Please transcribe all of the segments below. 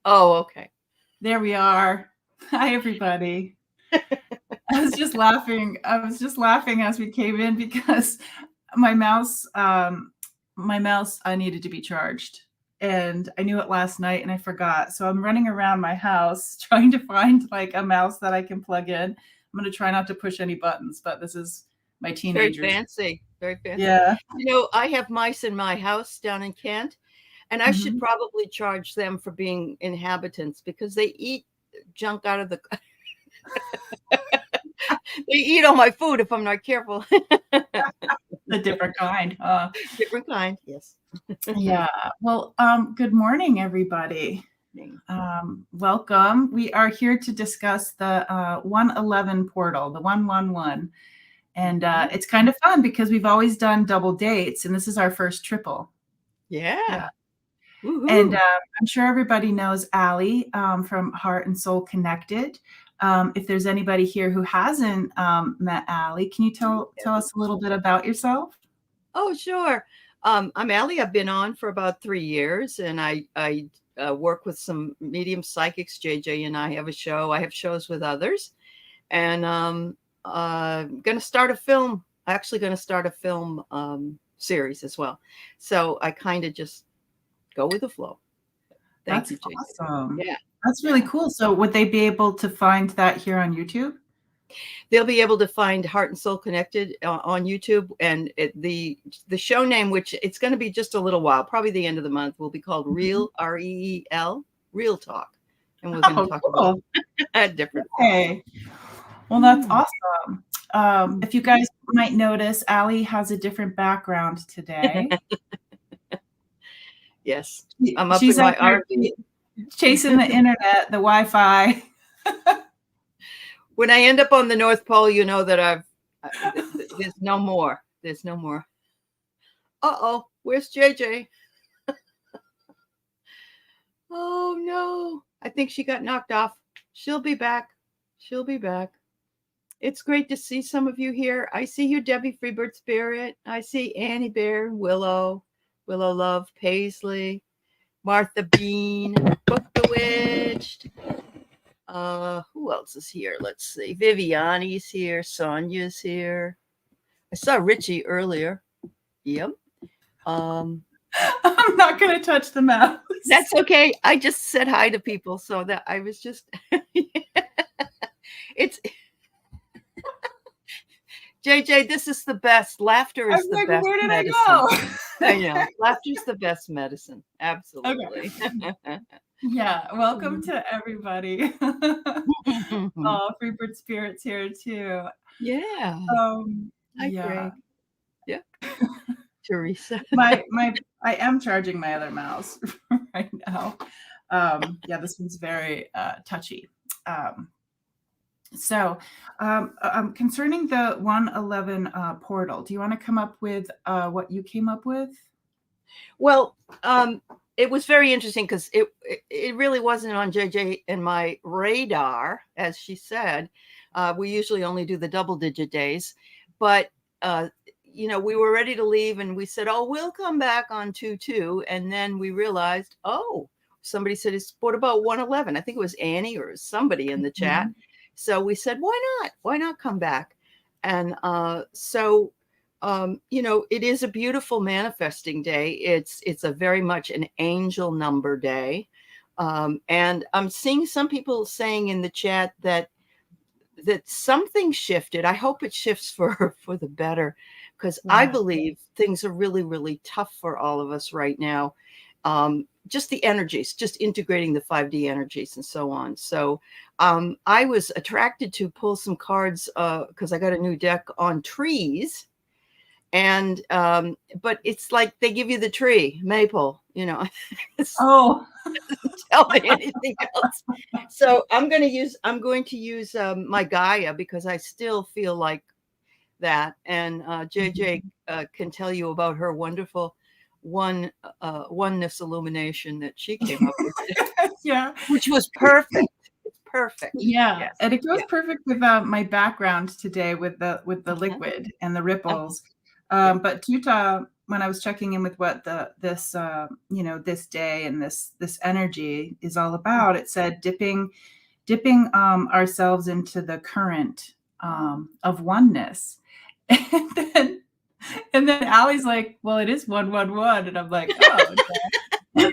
Oh, okay. There we are. Hi, everybody. I was just laughing. As we came in because my mouse, needed to be charged, and I knew it last night and I forgot. So I'm running around my house trying to find like a mouse that I can plug in. I'm going to try not to push any buttons, but this is my Very teenagers. fancy. Very fancy. Yeah. I have mice in my house down in Kent, and I should probably charge them for being inhabitants because they eat junk out of the. They eat all my food if I'm not careful. A different kind. Different kind, yes. Yeah. Well, good morning, everybody. Welcome. We are here to discuss the 111 portal, the 111. And it's kind of fun because we've always done double dates, and this is our first triple. Yeah. And I'm sure everybody knows Aley from Heart and Soul Connected. If there's anybody here who hasn't met Aley, can you tell us a little bit about yourself? Oh, sure. I'm Aley. I've been on for about 3 years, and I work with some medium psychics. JJ and I have a show. I have shows with others, and I'm going to start a film. Actually, going to start a film series as well. So I kind of just go with the flow. Thank you, JJ. Awesome. Yeah, that's really cool. So would they be able to find that here on YouTube? They'll be able to find Heart and Soul Connected on YouTube, and the show name, which it's going to be just a little while, probably the end of the month, will be called Real REEL Real Talk, and we're going to talk about different. Okay. Well, that's awesome. If you guys might notice, Aley has a different background today. Yes, I'm up in my RV, chasing the internet, the Wi-Fi. When I end up on the North Pole, you know that there's no more. There's no more. Uh-oh, where's JJ? Oh, no. I think she got knocked off. She'll be back. She'll be back. It's great to see some of you here. I see you, Debbie Freebird Spirit. I see Annie Bear, Willow Love, Paisley, Martha Bean, Book Bewitched. Who else is here? Let's see. Viviani's here. Sonia's here. I saw Richie earlier. Yep. I'm not going to touch the mouse. That's okay. I just said hi to people, so that I was just. It's. JJ, this is the best. Laughter is the best where did medicine. I go? I know. Laughter's the best medicine. Absolutely. Okay. Yeah, welcome to everybody. Oh, Freebird Spirit's here too. Yeah. Hi, Greg. Yeah. Teresa. I am charging my other mouse right now. Yeah, this one's very touchy. So, concerning the 111 portal, do you want to come up with what you came up with? Well, it was very interesting because it really wasn't on JJ and my radar, as she said. We usually only do the double-digit days, but we were ready to leave, and we said, "Oh, we'll come back on 2/2," and then we realized, somebody said, "What about 111?" I think it was Annie or somebody in the chat. So we said, "Why not? Why not come back?" And it is a beautiful manifesting day. It's a very much an angel number day. And I'm seeing some people saying in the chat that something shifted. I hope it shifts for the better, because I believe things are really, really tough for all of us right now. Just the energies, just integrating the 5D energies and so on. So I was attracted to pull some cards because I got a new deck on trees. And but it's like they give you the tree maple, Oh, doesn't tell me anything else. So I'm going to use my Gaia, because I still feel like that. And JJ can tell you about her wonderful oneness illumination that she came up with. Yeah, which was perfect. Perfect. Yeah, yes. And it goes perfect with my background today with the liquid and the ripples. But Tutah when I was checking in with what this this day and this energy is all about, it said dipping ourselves into the current of oneness. And then Allie's like, well, it is 111. And I'm like, oh, okay.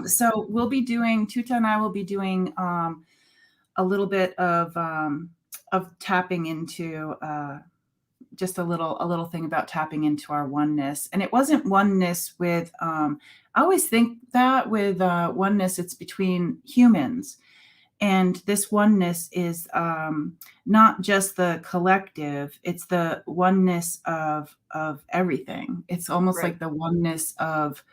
So we'll be doing, Tutah and I will be doing a little bit of tapping into just a little thing about tapping into our oneness. And it wasn't oneness with, I always think that with oneness, it's between humans. And this oneness is not just the collective, it's the oneness of everything. It's almost like the oneness of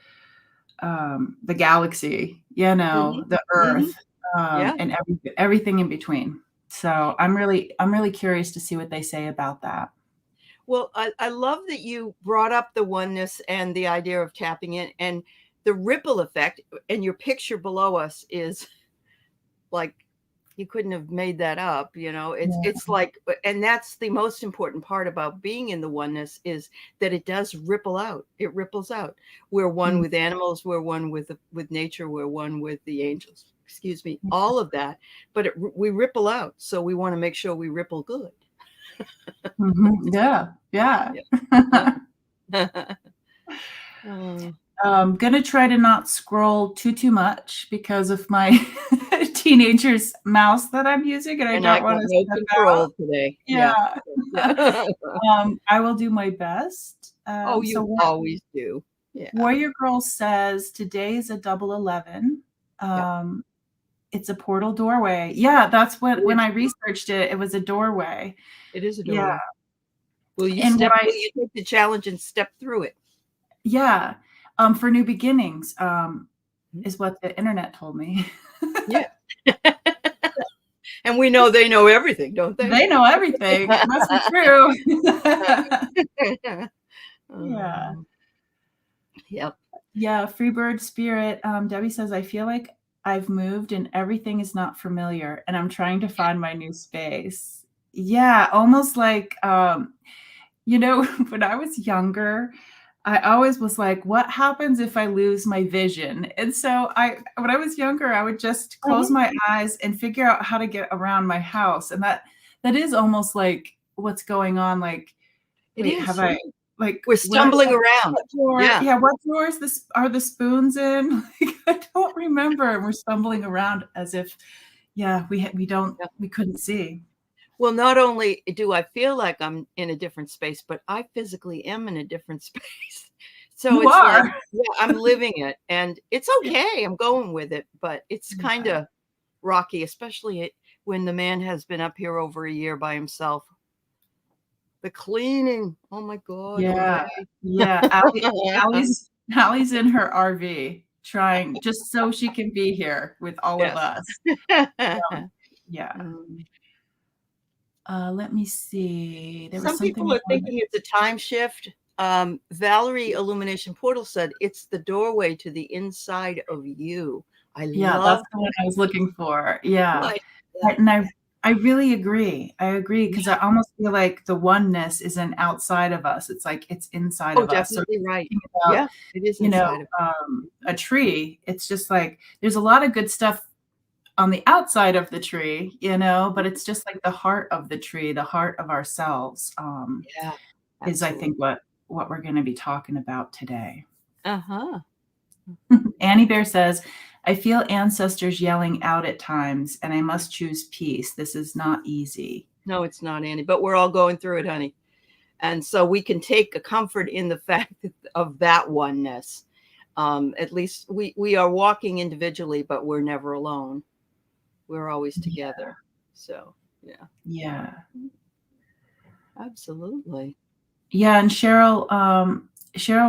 the galaxy, the earth, and everything in between. So I'm really curious to see what they say about that. Well, I love that you brought up the oneness and the idea of tapping in and the ripple effect. And your picture below us is like, you couldn't have made that up. It's like, and that's the most important part about being in the oneness, is that it does ripple out. It ripples out. We're one with animals. We're one with nature. We're one with the angels. Excuse me, all of that. But we ripple out. So we want to make sure we ripple good. Yeah. I'm gonna try to not scroll too much because of my teenager's mouse that I'm using, and I don't want to no control today. Yeah. I will do my best. You always do. Yeah. Warrior Girl says today is a double 11. It's a portal doorway. Yeah, that's what when I researched it, it was a doorway. It is a doorway. Yeah. Will you take the challenge and step through it? Yeah. For new beginnings, is what the internet told me. Yeah. And we know they know everything, don't they? They know everything. It must be true. Yeah. Yep. Yeah. Freebird Spirit. Debbie says, I feel like I've moved and everything is not familiar and I'm trying to find my new space. Yeah. Almost like, when I was younger, I always was like, what happens if I lose my vision? And so when I was younger, I would just close my eyes and figure out how to get around my house. And that is almost like what's going on. Like, we're stumbling around. What drawers are the spoons in? Like, I don't remember. And we're stumbling around as if, we couldn't see. Well, not only do I feel like I'm in a different space, but I physically am in a different space. So it's like, I'm living it and it's okay. I'm going with it, but it's kind of rocky, especially when the man has been up here over a year by himself. The cleaning. Oh my God. Yeah. Yeah. Allie's in her RV trying just so she can be here with all of us. Let me see. Some people are thinking it's a time shift. Valerie Illumination Portal said it's the doorway to the inside of you. That's the one I was looking for. Yeah. And I really agree. I agree because I almost feel like the oneness isn't outside of us. It's like it's inside of us. So right. It is inside of a tree. It's just like there's a lot of good stuff on the outside of the tree, but it's just like the heart of the tree, the heart of ourselves, is I think what we're going to be talking about today. Annie Bear says, I feel ancestors yelling out at times and I must choose peace. This is not easy. No, it's not, Annie, but we're all going through it, honey. And so we can take a comfort in the fact of that oneness. At least we are walking individually, but we're never alone. We're always together. So, yeah. Absolutely. Yeah. And Cheryl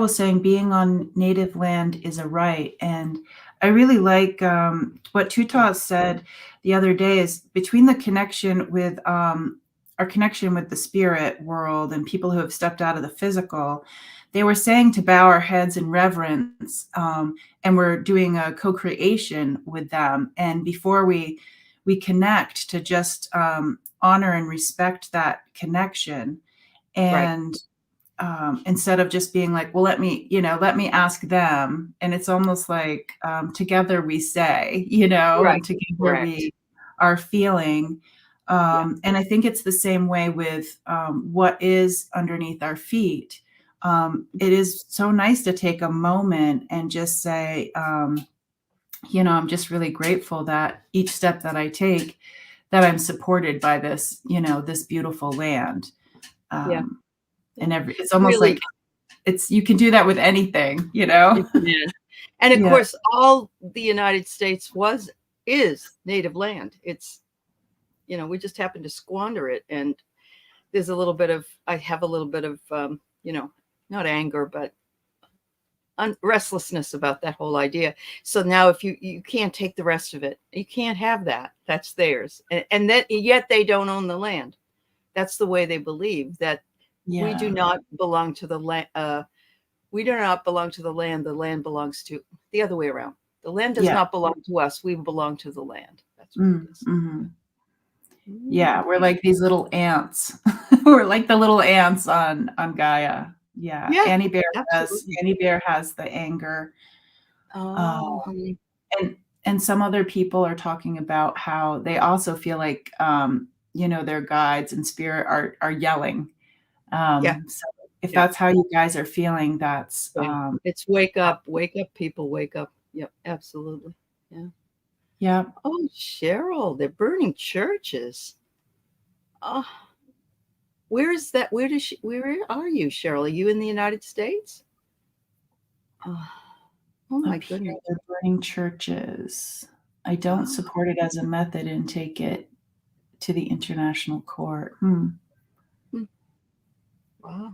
was saying being on native land is a right. And I really like what Tutah said the other day is between the connection with our connection with the spirit world and people who have stepped out of the physical, they were saying to bow our heads in reverence, and we're doing a co-creation with them. And before we connect, to just honor and respect that connection. And instead of just being like, well, let me ask them. And it's almost like, together we say, Right. and together Correct. we are feeling. Yeah. And I think it's the same way with what is underneath our feet. It is so nice to take a moment and just say, I'm just really grateful that each step that I take, that I'm supported by this, this beautiful land. Yeah. And it's almost like Really, you can do that with anything, you can. And of Yeah. course, all the United States is native land. It's, we just happen to squander it. And there's I have a little bit of, not anger, but restlessness about that whole idea. So now if you can't take the rest of it, you can't have that. That's theirs. And that yet they don't own the land. That's the way they believe, that we do not belong to the land. We do not belong to the land. The land belongs to the other way around. The land does not belong to us. We belong to the land. That's what it is. Mm-hmm. Yeah, we're like these little ants. We're like the little ants on Gaia. Yeah, Yeah, Annie Bear absolutely. has the anger. Oh, And some other people are talking about how they also feel like their guides and spirit are yelling. yeah, So if yeah, that's how you guys are feeling, that's yeah. It's wake up, people, wake up. Yep, absolutely. Yeah. yeah. Oh, Cheryl, they're burning churches. Oh, where is that? Where are you, Cheryl? Are you in the United States? Oh my Up here, goodness. they're burning churches. I don't Oh, support it as a method and take it to the international court. wow.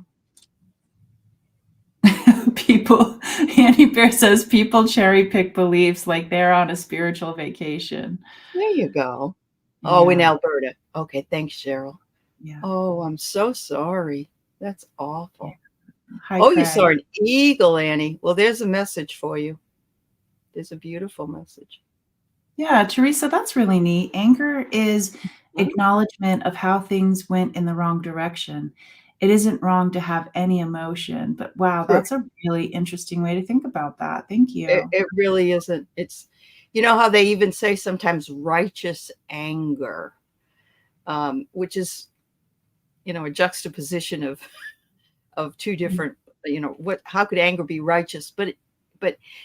People, Annie Bear says people cherry pick beliefs like they're on a spiritual vacation. There you go. Oh, in Yeah, Alberta. Okay, thanks, Cheryl. yeah. Oh, I'm so sorry. That's awful. Hi, Oh, you saw Craig. an eagle, Annie. Well, there's a message for you. There's a beautiful message. Yeah, Teresa, that's really neat. Anger is Huh? acknowledgement of how things went in the wrong direction. It isn't wrong to have any emotion, but wow, Sure. that's a really interesting way to think about that. Thank It, you. it really isn't. It's, how they even say sometimes righteous anger, which is, a juxtaposition of two different, how could anger be righteous? But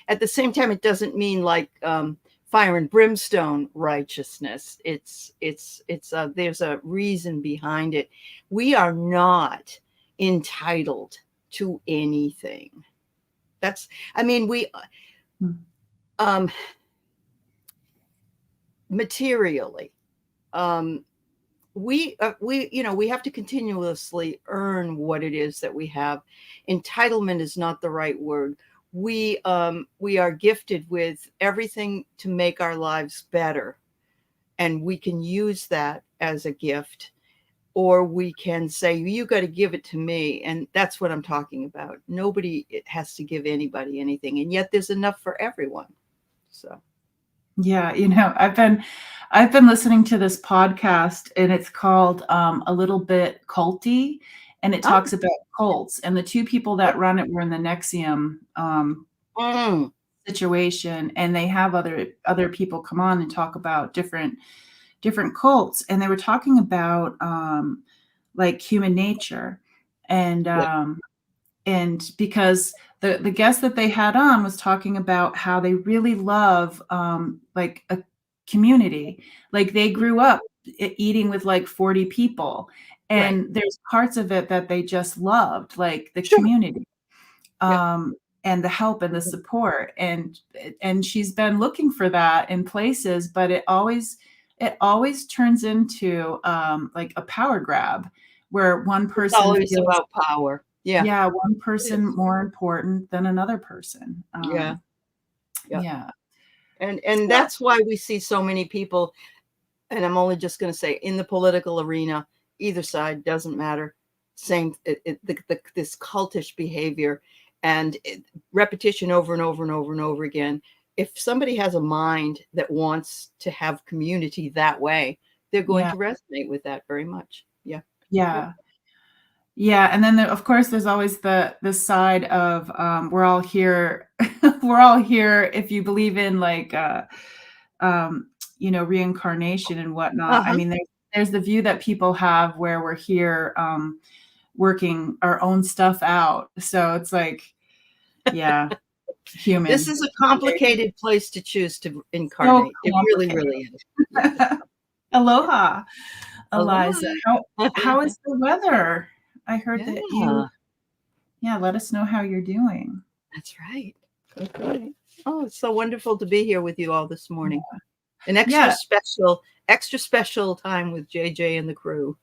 at the same time, it doesn't mean like fire and brimstone righteousness. There's a reason behind it. We are not entitled to anything. We Mm. um materially, we have to continuously earn what it is that we have. Entitlement is not the right word. We are gifted with everything to make our lives better, and we can use that as a gift, or we can say, you got to give it to me. And that's what I'm talking about. Nobody has to give anybody anything, and yet there's enough for everyone. So Yeah, I've been listening to this podcast and it's called A Little Bit Culty, and it oh, talks about cults. And the two people that run it were in the Nexium mm, situation, and they have other people come on and talk about different cults, and they were talking about like human nature, and yeah, because the guest that they had on was talking about how they really love like a community, like they grew up eating with like 40 people, right, and there's parts of it that they just loved, like the sure, community, yeah. and the help and the support, and she's been looking for that in places, but it always turns into like a power grab where one It's person always feels, about power. Yeah, yeah, one it person is. more important than another person. Yeah, yeah. Yeah. And So, that's why we see so many people, and I'm only just going to say in the political arena, either side doesn't matter. Same, this cultish behavior and repetition over and over and over and over again. If somebody has a mind that wants to have community that way, they're going yeah, to resonate with that very much. Yeah. Yep. yeah. Yeah, and then of course there's always the side of we're all here. We're all here if you believe in like reincarnation and whatnot. I Uh-huh. mean, there's the view that people have where we're here working our own stuff out. So it's like, yeah, This human. is a complicated place to choose to So incarnate. It really, complicated. really is. Yes. Aloha, Eliza. Aloha. How is the weather? I heard that Yeah, let us know how you're doing. that's right. Okay. Oh, it's so wonderful to be here with you all this morning. An Yeah, extra special time with JJ and the crew.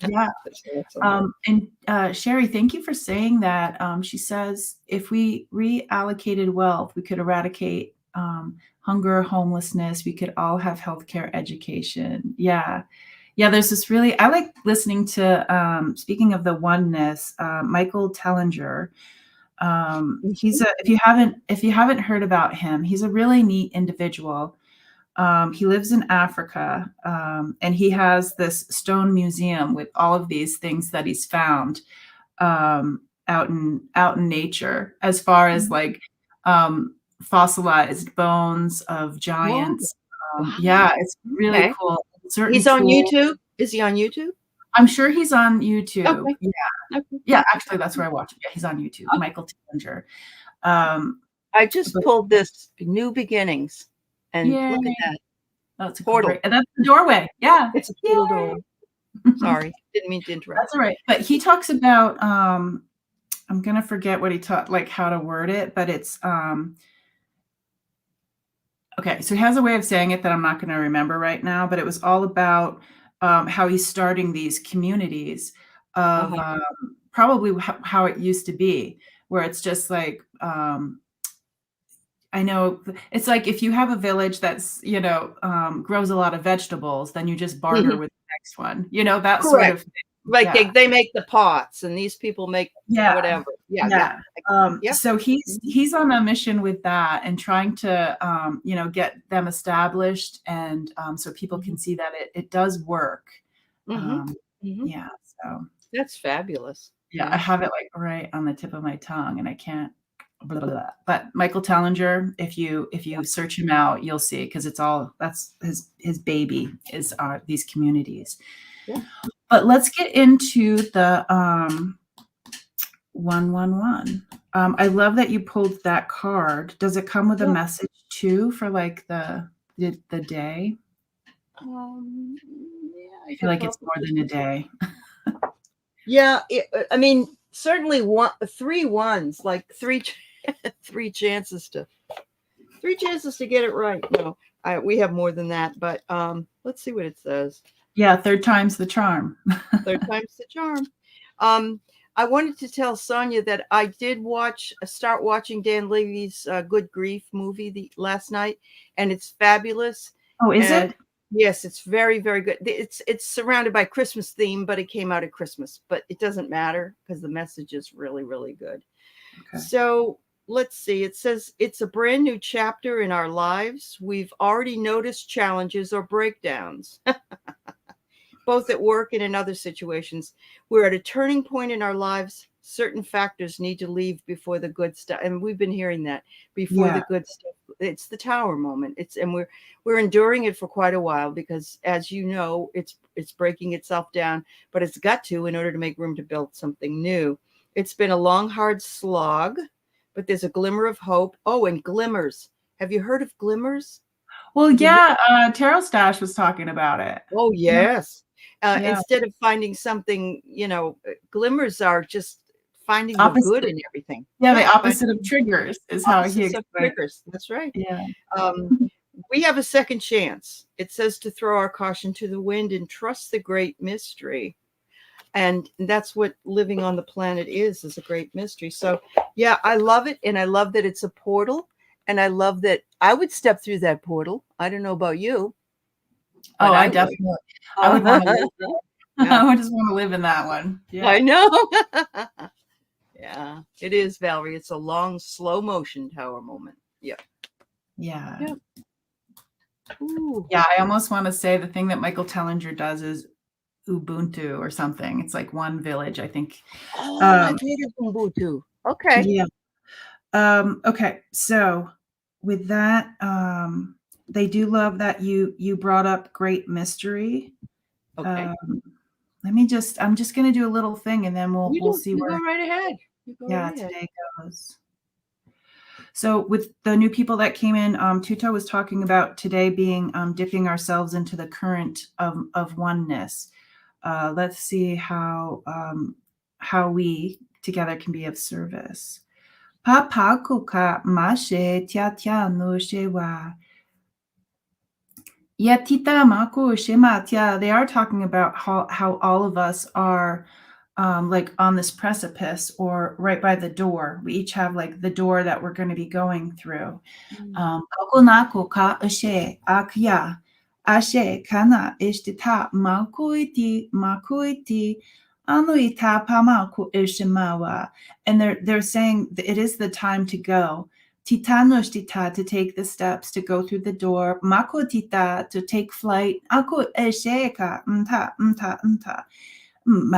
yeah. That's awesome. And Sherry, thank you for saying that. She says if we reallocated wealth, we could eradicate hunger, homelessness. We could all have healthcare, education. Yeah, yeah. There's this really. I like listening to. Speaking of the oneness, Michael Tellinger. He's Mhm. a. If you haven't heard about him, he's a really neat individual. He lives in Africa, and he has this stone museum with all of these things that he's found out in nature, as far as Mhm. like fossilized bones of Oh, giants. Yeah, wow. it's really Okay. cool. Certain He's on tools. YouTube. Is he on YouTube? I'm sure he's on YouTube. Okay. Yeah, Okay. yeah. Actually, that's where I watch it. Yeah, he's on YouTube. Okay. Michael Tellinger. Um, I just but pulled this New Beginnings, and yeah, look at that that's portal. great. And that's the doorway. Yeah. It's a portal door. Yay. Sorry, didn't mean to interrupt. That's all right. But he talks about I'm gonna forget what he taught, like how to word it, but it's okay. So he has a way of saying it that I'm not gonna remember right now, but it was all about how he's starting these communities of Uh-huh. probably how it used to be, where it's just like I know it's like if you have a village that's grows a lot of vegetables, then you just barter Mhm. with the next one, that sort Correct. of thing. Like Yeah. they make the pots, and these people make Yeah. whatever. Yeah, yeah. Yeah. Yeah. So Mhm. he's on a mission with that and trying to, get them established and so people can Mhm. see that it does work. Mhm. Um, Mhm. yeah. So That's fabulous. yeah, I Yeah. have it like right on the tip of my tongue and I can't. Blah, blah, blah. But Michael Tellinger, if you search him out, you'll see because that's his baby is these communities. Yeah. But let's get into the 111. I love that you pulled that card. Does it come with a Yeah. message too for like the day? Yeah, I I feel could like it's more probably. than a day. Yeah, I mean, certainly three ones, like three chances to get it right. No, we have more than that, but let's see what it says. Yeah, third time's the charm. Third time's the charm. I wanted to tell Sonia that I did start watching Dan Levy's Good Grief movie last night, and it's fabulous. Oh, is And it? yes, it's very, very good. It's surrounded by Christmas theme, but it came out at Christmas. But it doesn't matter because the message is really, really good. Okay. So let's see. It says it's a brand new chapter in our lives. We've already noticed challenges or breakdowns, both at work and in other situations. We're at a turning point in our lives. Certain factors need to leave before the good stuff. And we've been hearing that before the Yeah. good stuff. It's the tower moment. We're enduring it for quite a while because, as you know, it's breaking itself down, but it's got to in order to make room to build something new. It's been a long, hard slog, but there's a glimmer of hope. Oh, and glimmers. Have you heard of glimmers? Well, You yeah, Tarot Stash was talking about it. Oh, Yeah. yes. Yeah. Instead of finding something, glimmers are just finding the good Opposite. in everything. Yeah, the Right. opposite of triggers is how he Opposites of explained it. triggers. That's right. Yeah. Um, we have a second chance. It says to throw our caution to the wind and trust the great mystery. And that's what living on the planet is a great mystery. So, yeah, I love it. And I love that it's a portal. And I love that I would step through that portal. I don't know about you, Oh, but I I would. definitely I would wanna live Yeah. I would just wanna live in that one. I Yeah. know. Yeah, it is, Valerie. It's a long, slow motion tower moment. Yeah. Yeah. Yeah. Ooh. Yeah, I almost wanna say the thing that Michael Tellinger does is Ubuntu or something. It's like one village, I think. Oh, I've heard of Ubuntu. Okay. Yeah. Okay. So with that, they do love that you brought up great mystery. Okay. I'm just going to do a little thing and then we'll see You where, go right ahead. You go right ahead. today goes. So with the new people that came in, Tutah was talking about today being dipping ourselves into the current of oneness. Let's see how we together can be of service. Papa kuka mashe tia tia no shewa. Yatita maku shema tia. They are talking about how all of us are like on this precipice or right by the door. We each have like the door that we're going to be going through. Kakunako ka ashe akya ashe kana ishtita makuiti anuita pamaku ishimawa. And they're saying that it is the time to go. Titanoshtita to take the steps to go through the door. Makutita to take flight. Aku esheka mta. And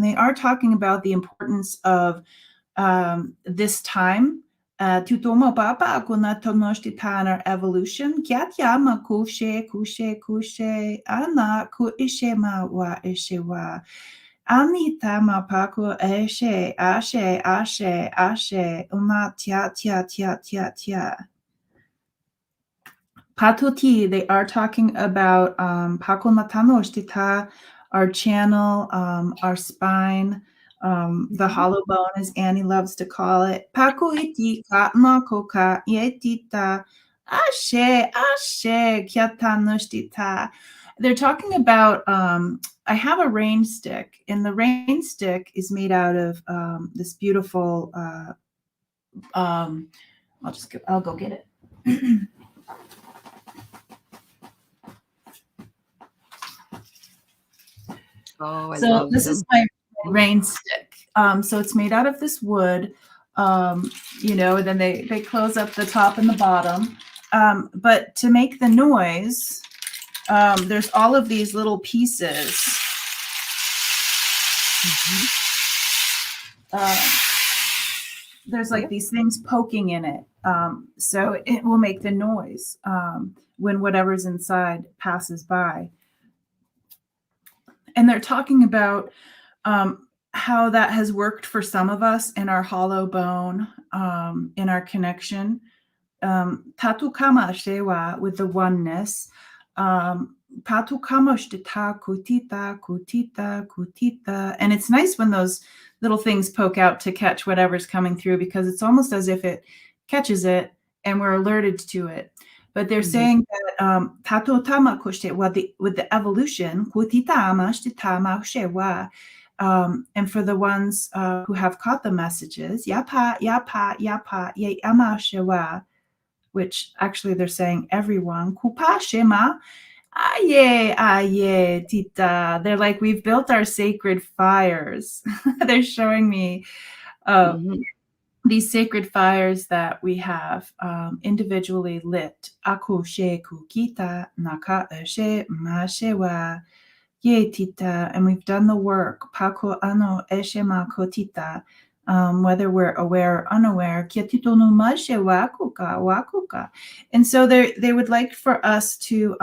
they are talking about the importance of this time tutomo papa our evolution kyatyama kushe ana ku ishema wa ishewa anita mapaku ashe una tia. Patuti, they are talking about Pakunatanoштита, our channel, our spine, the hollow bone, as Annie loves to call it. Pakuiti katmakoka yetita ashe kyatanoштита. They're talking about I have a rain stick, and the rain stick is made out of this beautiful I'll go get it. Oh, I so love this them. is my rain stick. So it's made out of this wood, and then they close up the top and the bottom. But to make the noise, there's all of these little pieces. There's like these things poking in it. So it will make the noise when whatever's inside passes by. And they're talking about how that has worked for some of us in our hollow bone, in our connection. Tatu kama shewa with the oneness. Patu kama shtita kutita. And it's nice when those little things poke out to catch whatever's coming through, because it's almost as if it catches it and we're alerted to it. But they're saying that tato tama with the evolution, and for the ones who have caught the messages, which actually they're saying everyone, kupa shema, aye, tita. They're like, we've built our sacred fires. They're showing me these sacred fires that we have individually lit. Aku she kukita naka eshe mashewa ye tita, and we've done the work. Paku ano eshe makotita, whether we're aware or unaware. Kietito no mashe wakuka. And so they would like for us to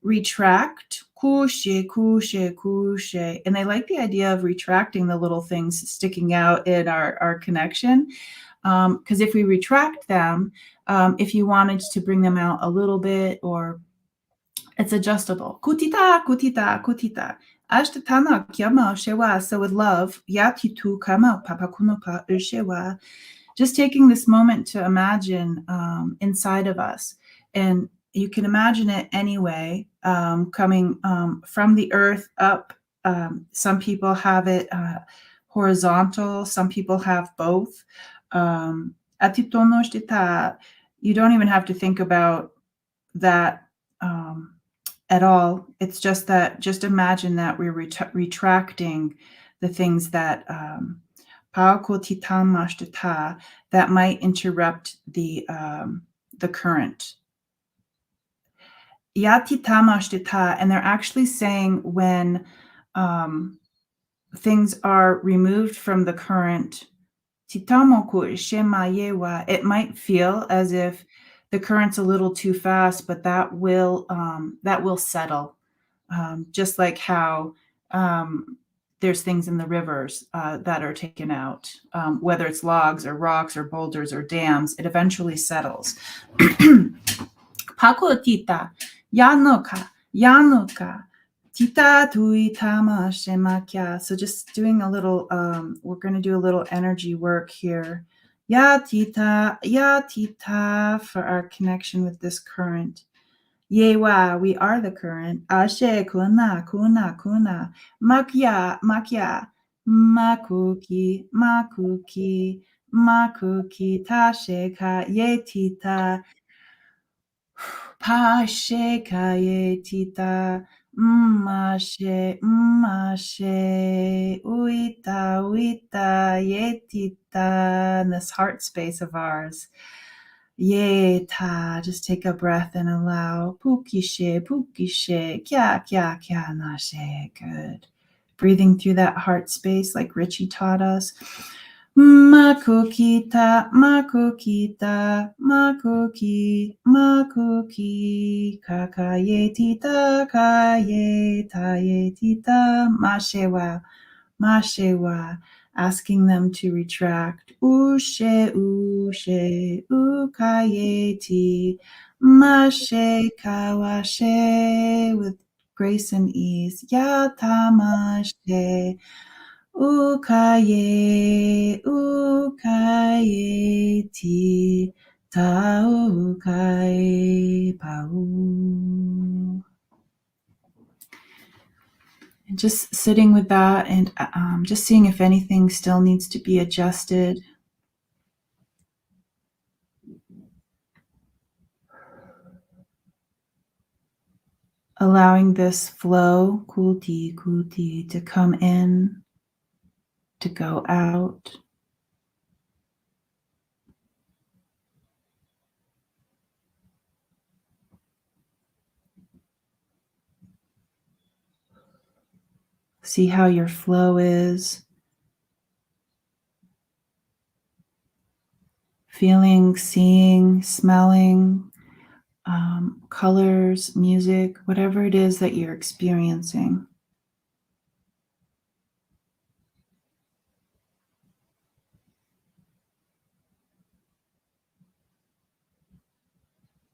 retract. Kushe. And I like the idea of retracting the little things sticking out in our connection. Because if we retract them, if you wanted to bring them out a little bit, or it's adjustable. Kutita. Ashtatana kyama shewa. So with love, yatitu kama papakunopa shewa. Just taking this moment to imagine inside of us. And you can imagine it anyway, coming from the earth up. Some people have it horizontal. Some people have both. You don't even have to think about that at all. It's just imagine that we're retracting the things that that might interrupt the current. Yati tamashtita, and they're actually saying when things are removed from the current, titamoku shemayewa, it might feel as if the current's a little too fast, but that will settle. Just like how there's things in the rivers that are taken out, whether it's logs or rocks or boulders or dams, it eventually settles. Pakotita, Yanuka, Tita tuitama shemakya. So just doing a little, we're going to do a little energy work here. Ya tita for our connection with this current. Yewa, we are the current. Ashe kuna. Makya, makuki, tasheka, yetita. Pashe tita, mashe, uita, yetita, in this heart space of ours. Yeta, just take a breath and allow. Pukishe, kya, nashe, good. Breathing through that heart space like Richie taught us. Makukita, makuki, kakayetita, mashewa, asking them to retract. Ushe, ukayeti, mashe, kawashe, with grace and ease. Yatamashe, ukayeti, taukai pau. And just sitting with that and just seeing if anything still needs to be adjusted. Allowing this flow, kuti, to come in, to go out. See how your flow is. Feeling, seeing, smelling, colors, music, whatever it is that you're experiencing.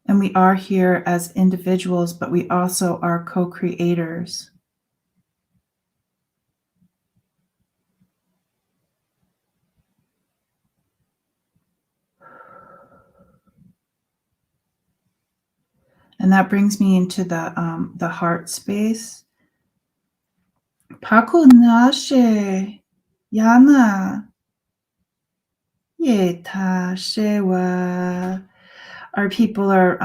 And we are here as individuals, but we also are co-creators. And that brings me into the heart space. Pakunashe yana yeta shewa. Our people are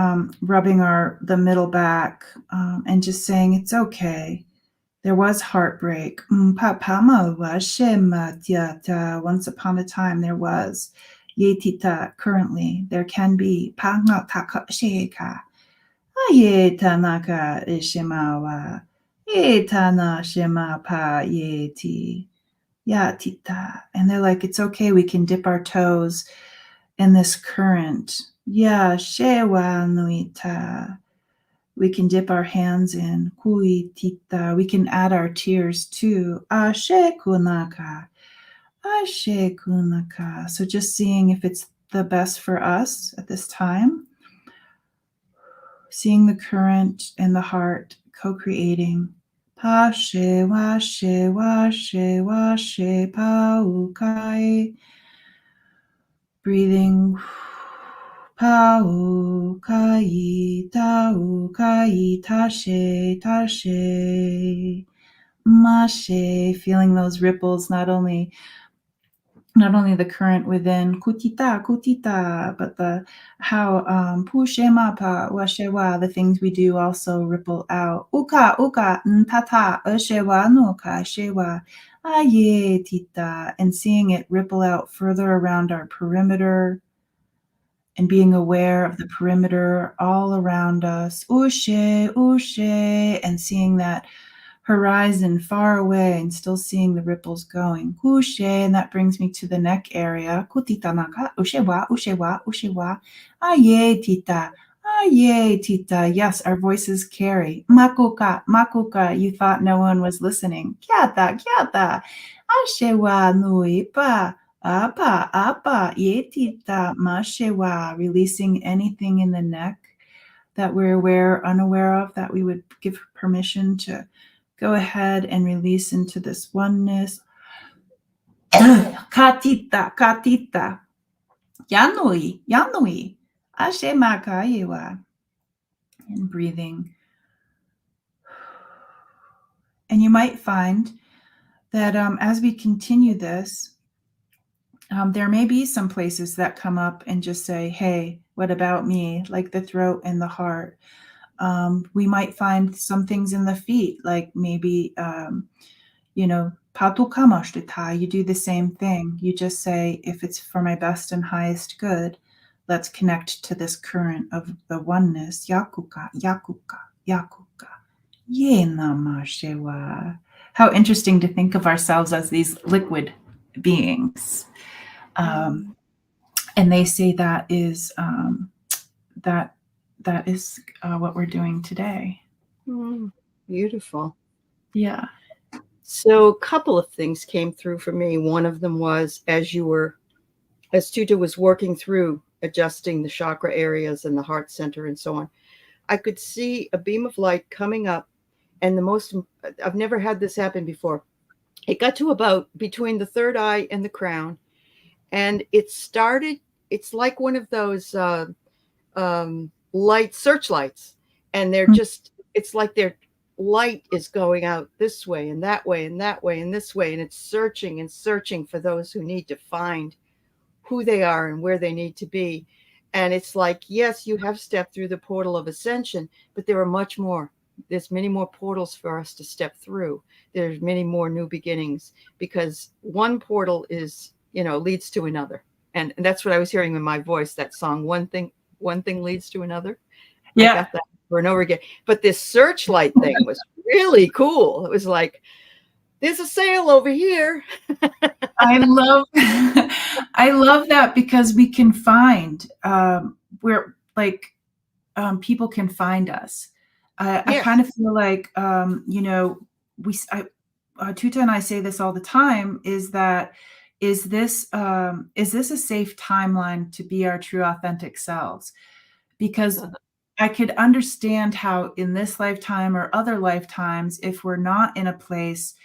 rubbing the middle back and just saying it's okay. There was heartbreak. Once upon a time there was. Yetita, currently there can be. Tanaka ishimawa. Etana shima pa yeti. Yatita. And they're like, it's okay, we can dip our toes in this current. Ya shewa nuita. We can dip our hands in. Kui tita. We can add our tears too. Ashe kunaka. So just seeing if it's the best for us at this time. Seeing the current and the heart co-creating. Pashe, washe, paukai. Breathing. Paukai, taukai, tashe. Mashe, feeling those ripples, not only the current within kutita, but how pushemapa washewa, the things we do also ripple out. Uka ntata shewa nuka shewa aye tita, and seeing it ripple out further around our perimeter. and being aware of the perimeter all around us, ushe, ushe, and seeing that horizon far away and still seeing the ripples going. Ushe, and that brings me to the neck area. Kutitanaka, ushewa, ushewa, ushewa. Aye, tita. Aye, tita. Yes, our voices carry. Makuka, makuka. You thought no one was listening. Kiata, kiata. Ashewa, nui, pa. Apa, apa, yetita, mashewa, releasing anything in the neck that we're aware or unaware of, that we would give permission to go ahead and release into this oneness. Katita, katita, yanui, yanui, ashe makayewa. And breathing. And you might find that as we continue this, there may be some places that come up and just say, hey, what about me? Like the throat and the heart. We might find some things in the feet, like maybe, patukamashita, you do the same thing. You just say, if it's for my best and highest good, let's connect to this current of the oneness. Yakuka, yakuka, yakuka. Ye namashewa. How interesting to think of ourselves as these liquid beings. And they say that is what we're doing today. Beautiful. Yeah. So a couple of things came through for me. One of them was as Tutah was working through adjusting the chakra areas and the heart center and so on, I could see a beam of light coming up. And I've never had this happen before. It got to about between the third eye and the crown. And it's like one of those searchlights. And they're just, it's like their light is going out this way and that way and that way and this way. And it's searching and searching for those who need to find who they are and where they need to be. And it's like, yes, you have stepped through the portal of ascension, but there are much more. There's many more portals for us to step through. There's many more new beginnings, because one portal is, leads to another. And that's what I was hearing in my voice, that song, one thing leads to another. Yeah. I got that over and over again. But this searchlight thing was really cool. It was like, there's a sale over here. I love that, because we can find people can find us. I kind of feel like Tutah and I say this all the time, is this a safe timeline to be our true authentic selves? Because I could understand how in this lifetime or other lifetimes, if we're not in a place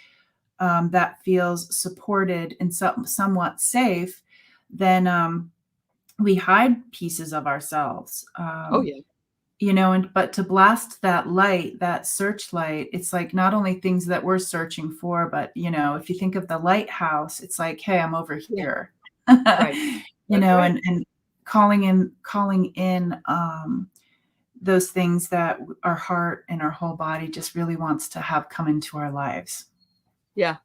that feels supported and somewhat safe, then we hide pieces of ourselves. But to blast that light, that searchlight, it's like not only things that we're searching for, but if you think of the lighthouse, it's like, hey, I'm over here. Right. And calling in those things that our heart and our whole body just really wants to have come into our lives. Yeah.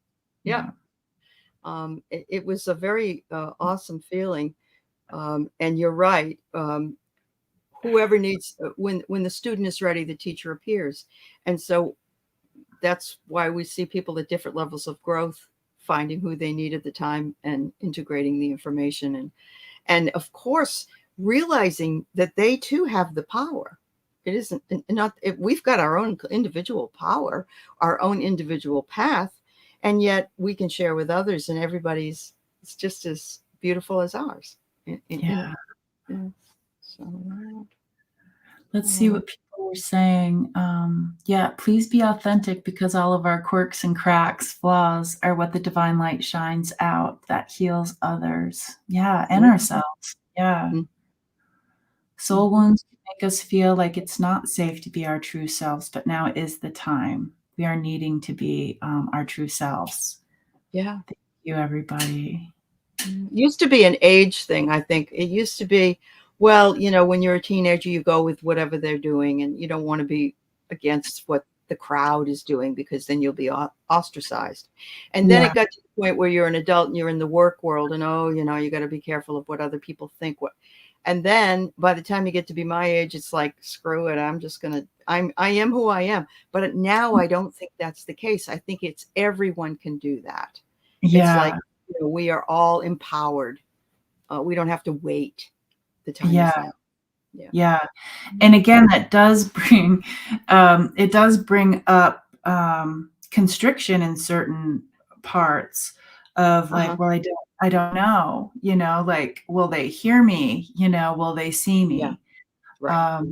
It was a very awesome feeling. And you're right. Whoever needs, when the student is ready, the teacher appears. And so that's why we see people at different levels of growth, finding who they need at the time and integrating the information. And of course, realizing that they too have the power. It isn't we've got our own individual power, our own individual path, and yet we can share with others, and everybody's, it's just as beautiful as ours. Let's see what people were saying. Please be authentic, because all of our quirks and cracks, flaws, are what the divine light shines out that heals others. And ourselves. Soul wounds make us feel like it's not safe to be our true selves, but now is the time. We are needing to be our true selves. Thank you, everybody. It used to be an age thing, I think. It used to be, well, when you're a teenager, you go with whatever they're doing, and you don't want to be against what the crowd is doing, because then you'll be ostracized. And then it got to the point where you're an adult and you're in the work world, and you got to be careful of what other people think. And then by the time you get to be my age, it's like, screw it. I am who I am. But now I don't think that's the case. I think it's everyone can do that. It's like, we are all empowered. We don't have to wait. The time is now. Yeah. And again, that does bring, it does bring up constriction in certain parts of like, well, I don't know, like, will they hear me? Will they see me? Yeah. Right.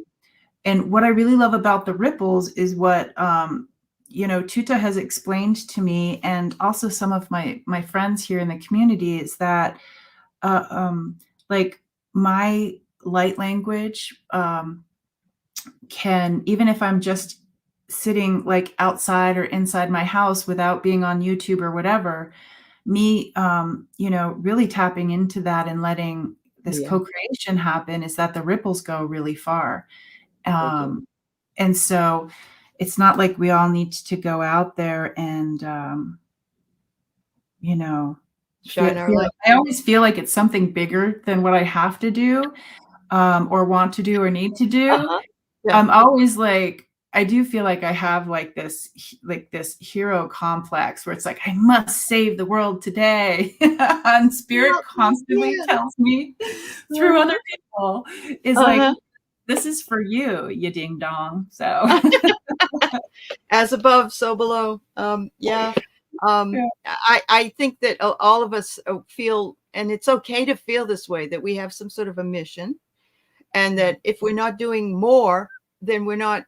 And what I really love about the ripples is what, Tutah has explained to me, and also some of my friends here in the community, is that, like, my light language can, even if I'm just sitting like outside or inside my house without being on YouTube or whatever, me, really tapping into that and letting this co-creation happen, is that the ripples go really far. And so it's not like we all need to go out there and, shine our light. I always feel like it's something bigger than what I have to do, or want to do or need to do. I'm always like, I do feel like I have like this hero complex where it's like, I must save the world today. And spirit constantly tells me through other people, is like, this is for you, you ding dong. So as above, so below. I think that all of us feel, and it's okay to feel this way, that we have some sort of a mission, and that if we're not doing more, then we're not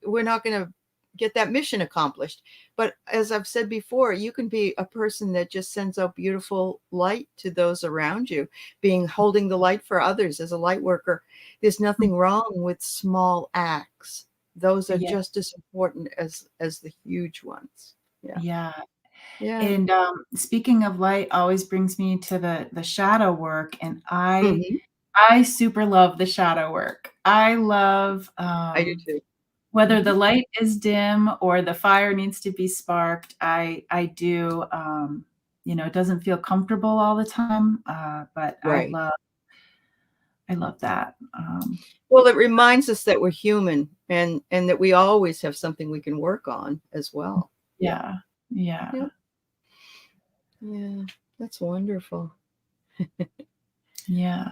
going to get that mission accomplished. But as I've said before, you can be a person that just sends out beautiful light to those around you, holding the light for others as a light worker. There's nothing wrong with small acts. Those are just as important as the huge ones. Yeah. And speaking of light, always brings me to the shadow work, and I super love the shadow work. I love I do too. Whether the light is dim or the fire needs to be sparked, I do. It doesn't feel comfortable all the time, but I love that. Well, it reminds us that we're human, and that we always have something we can work on as well. Yeah. That's wonderful. Yeah.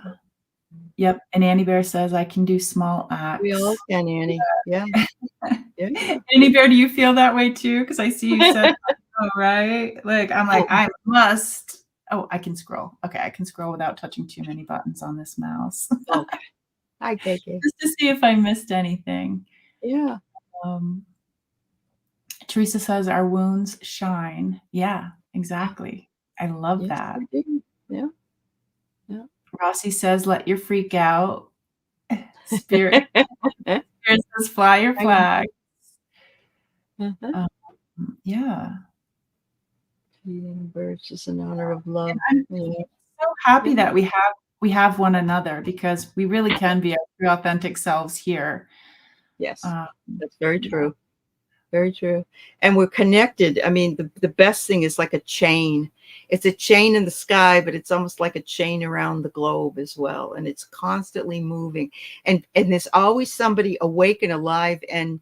Yep. And Annie Bear says, I can do small acts. We all can, Annie. Yeah. Annie Bear, do you feel that way too? Because I see you said, right? Like, I'm like, I must. Oh, I can scroll. Okay, I can scroll without touching too many buttons on this mouse. Okay. I take it. Just to see if I missed anything. Yeah. Teresa says, our wounds shine. Yeah, exactly. I love that. Yeah. Rossi says, let your freak out. Spirit says, fly your flag. Yeah. Feeding birds is an honor of love. I'm so happy that we have one another, because we really can be our true authentic selves here. Yes, that's very true. Very true. And we're connected. I mean, the best thing is like a chain. It's a chain in the sky, but it's almost like a chain around the globe as well. And it's constantly moving. And there's always somebody awake and alive and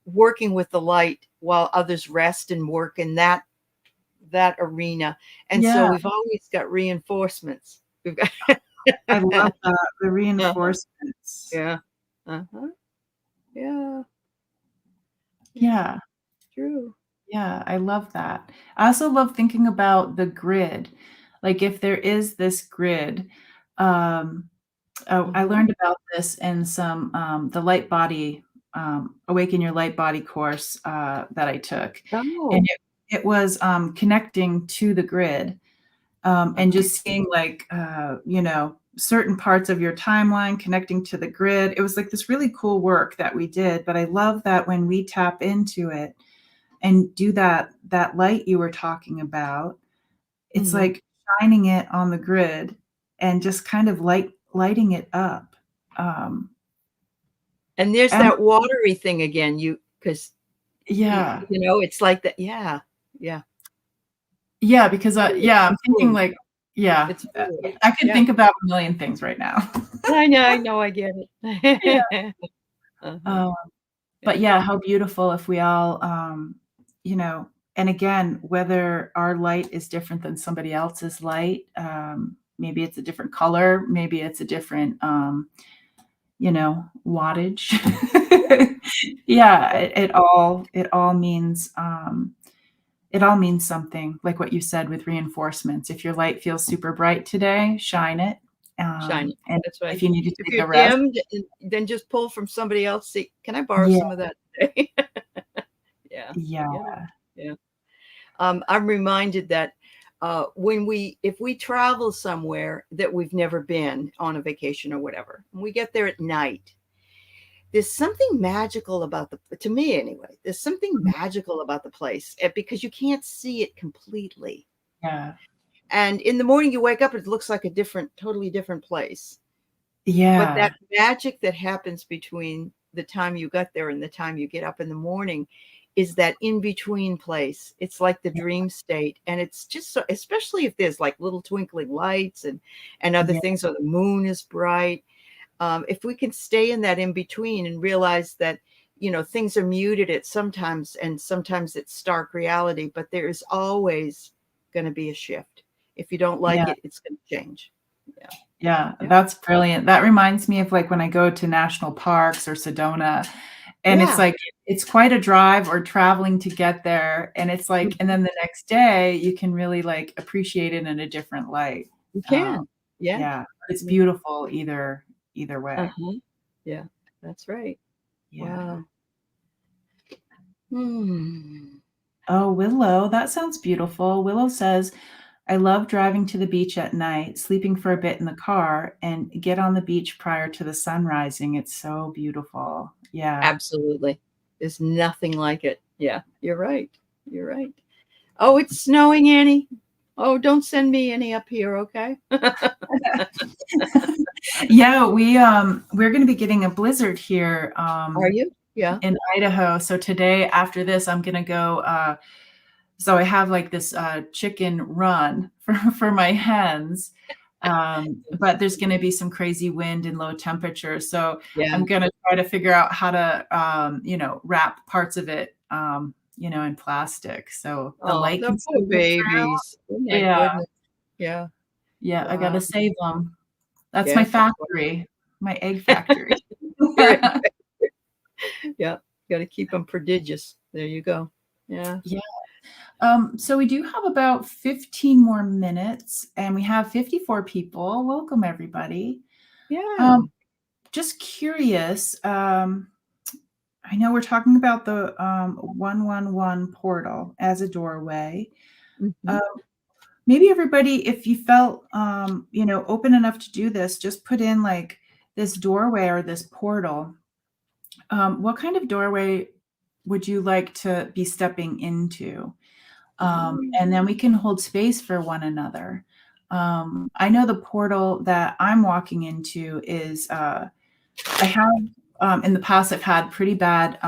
working with the light while others rest and work in that arena. And so we've always got reinforcements. We've got I love that. The reinforcements. Yeah. Yeah. True. Yeah, I love that. I also love thinking about the grid. Like, if there is this grid, I learned about this in some the light body, Awaken Your Light Body course that I took. And it was connecting to the grid, and just seeing like certain parts of your timeline connecting to the grid. It was like this really cool work that we did. But I love that when we tap into it and do that light you were talking about, it's like shining it on the grid and just kind of lighting it up. And there's that watery thing again, because it's like that. Yeah. Because I'm thinking like, Yeah. It's weird. I could Yeah. think about a million things right now. I know, I get Yeah. it. Uh-huh. Um, Yeah. but yeah, how beautiful if we all, you know, and again, whether our light is different than somebody else's light, maybe it's a different color, maybe it's a different, you know, wattage. Yeah, Yeah. it all means something, like what you said with reinforcements. If your light feels super bright today, shine it. Shiny. And That's right. if you need to If take you're a rest, dimmed, then just pull from somebody else. See, can I borrow yeah, some of that today? Yeah. yeah, Yeah. Yeah. I'm reminded that if we travel somewhere that we've never been on a vacation or whatever, and we get there at night, there's something magical about to me anyway, there's something magical about the place because you can't see it completely. yeah, And in the morning you wake up, it looks like totally different place. But yeah, that magic that happens between the time you got there and the time you get up in the morning is that in between place. It's like the dream state. And it's just so, especially if there's like little twinkling lights and other yeah, things, or the moon is bright. If we can stay in that in between and realize that, things are muted at sometimes, and sometimes it's stark reality, but there is always going to be a shift. If you don't like yeah. it, it's going to change. Yeah. Yeah, Yeah. that's brilliant. That reminds me of like when I go to national parks or Sedona, and it's Yeah. like it's quite a drive or traveling to get there. And it's like, and Mhm. then the next day you can really like appreciate it in a different light. You Um, can. Yeah. yeah, it's Yeah. beautiful either way. Uh-huh. Yeah. That's right. Yeah. Wow. Hmm. Oh, Willow, that sounds beautiful. Willow says, I love driving to the beach at night, sleeping for a bit in the car, and get on the beach prior to the sun rising. It's so beautiful. Yeah. Absolutely. There's nothing like it. Yeah. You're right. You're right. Oh, it's snowing, Annie. Oh, don't send me any up here, okay? Yeah, we're gonna be getting a blizzard here Are you? Yeah. in Idaho. So today after this, I'm gonna go so I have like this chicken run for my hens. But there's gonna be some crazy wind and low temperature. So Yeah. I'm gonna try to figure out how to wrap parts of it in plastic so the Oh, light the can poor still get through. babies. Oh my Yeah, goodness. Yeah. yeah, I Wow. gotta save them. That's my Yes, of course. factory, my egg factory. You're right. Yeah. Got to keep them prodigious. There you go. Yeah. Yeah. So we do have about 15 more minutes and we have 54 people. Welcome, everybody. Yeah. Um, just curious, I know we're talking about the 111 portal as a doorway. Hmm. Um, maybe everybody, if you felt, open enough to do this, just put in like this doorway or this portal. What kind of doorway would you like to be stepping into? And then we can hold space for one another. I know the portal that I'm walking into is, I have in the past, I've had pretty bad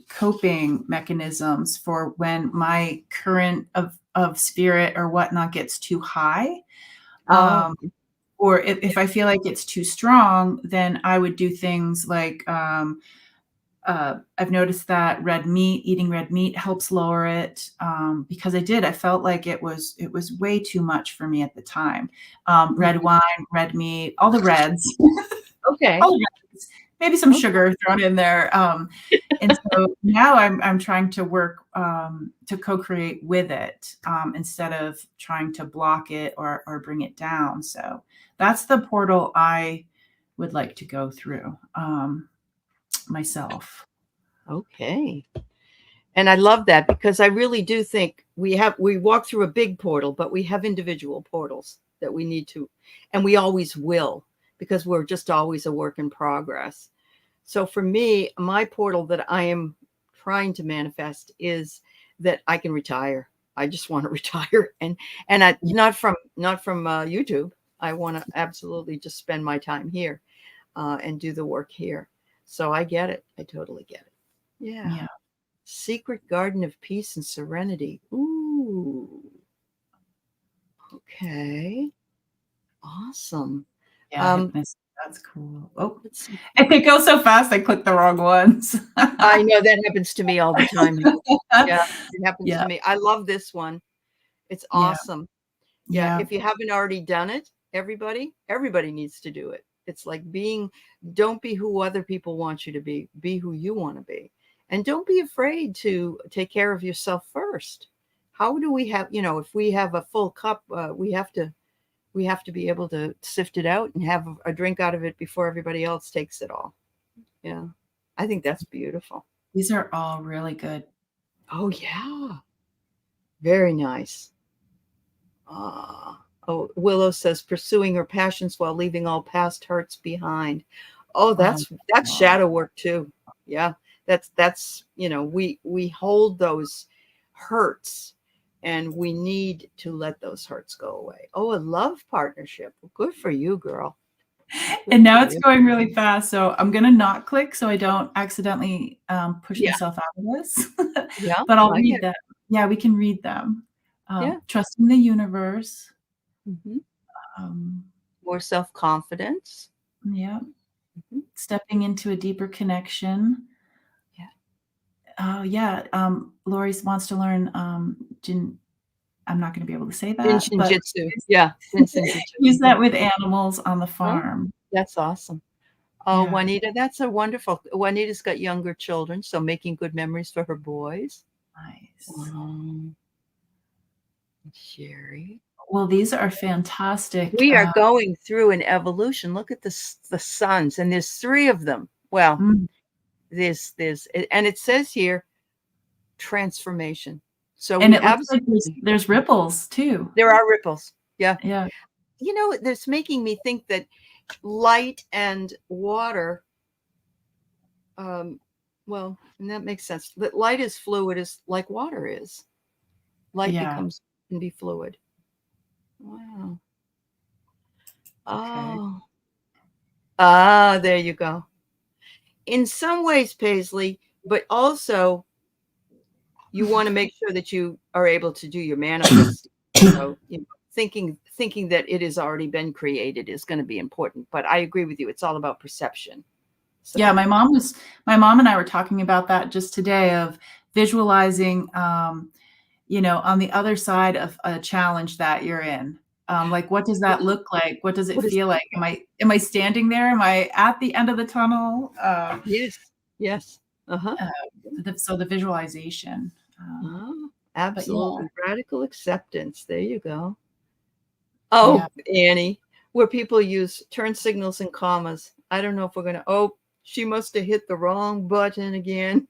coping mechanisms for when my current of spirit or whatnot gets too high. Oh, Or if I feel like it's too strong, then I would do things like I've noticed that eating red meat helps lower it because I felt like it was way too much for me at the time. Red mhm. wine, red meat, all the reds, Okay. all the reds, maybe some Okay. sugar thrown in there. And so now I'm trying to work to co-create with it instead of trying to block it or bring it down. So that's the portal I would like to go through myself. Okay. And I love that because I really do think we walk through a big portal, but we have individual portals that we need to, and we always will, because we're just always a work in progress. So for me, my portal that I am trying to manifest is that I can retire. I just want to retire, and I not from YouTube. I want to absolutely just spend my time here and do the work here. So I get it. I totally get it. Yeah. Yeah. Secret garden of peace and serenity. Ooh. Okay. Awesome. Yeah, that's cool. Oh, Let's see. it goes so fast. I clicked the wrong ones. I know that happens to me all the time. Yeah, it happens Yeah, to me. I love this one. It's yeah, awesome. Yeah, yeah. if you haven't already done it, everybody needs to do it. It's like don't be who other people want you to be who you want to be. And don't be afraid to take care of yourself first. How do we have, if we have a full cup, we have to be able to sift it out and have a drink out of it before everybody else takes it all. Yeah. I think that's beautiful. These are all really good. Oh yeah. Very nice. Oh, Willow says pursuing her passions while leaving all past hurts behind. Oh, Oh, that's wow. shadow work too. Yeah. That's we hold those hurts and we need to let those hurts go away. Oh, a love partnership. Well, good for you, girl. Good And now for it's you. going really fast, so I'm gonna not click so I don't accidentally push Yeah. myself out of this. Yeah. But I'll I read get them. Yeah, we can read them. Yeah. Trusting the universe. Mhm. Um, More self-confidence. yeah. Mhm. Stepping into a deeper connection. Yeah. Oh, yeah. Lori wants to learn I'm not gonna be able to say that, Jinshin but Jitsu. Yeah. Jinshin Jitsu. use that with animals on the Oh, farm. that's awesome. Oh, Yeah, Juanita, that's a wonderful. Juanita's got younger children, so making good memories for her boys. nice. Sherry. Well, these are fantastic. We are going through an evolution. Look at the suns, and there's 3 of them. Well, Mm, and it says here transformation. So and we it looks like absolutely there's ripples too. there are ripples. Yeah. Yeah, That's making me think that light and water, well, and that makes sense. That light is fluid is like water is. Light yeah. can be fluid. Wow. Okay. Oh. There you go. In some ways, Paisley, but also you want to make sure that you are able to do your manifest. Thinking that it has already been created is going to be important. But I agree with you. It's all about perception. So. Yeah, my mom and I were talking about that just today of visualizing, on the other side of a challenge that you're in. Like, what does that look like? What does it What is feel like? Am I standing there? Am I at the end of the tunnel? Yes. Yes. Uh-huh. So the visualization. But yeah, Absolutely. Radical acceptance. There you go. yeah. Oh, Annie, where people use turn signals and commas. I don't know if we're going to. Oh, she must have hit the wrong button again.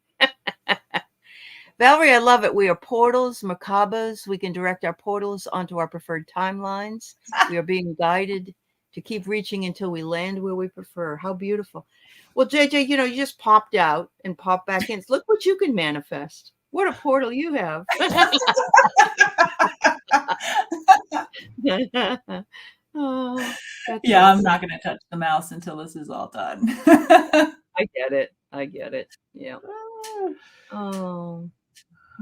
Valerie, I love it. We are portals, macabres. We can direct our portals onto our preferred timelines. We are being guided to keep reaching until we land where we prefer. How beautiful. Well, JJ, you just popped out and popped back in. Look what you can manifest. What a portal you have. Oh, that's Yeah, I'm awesome. not going to touch the mouse until this is all done. I get it. I get it. Yeah. Oh.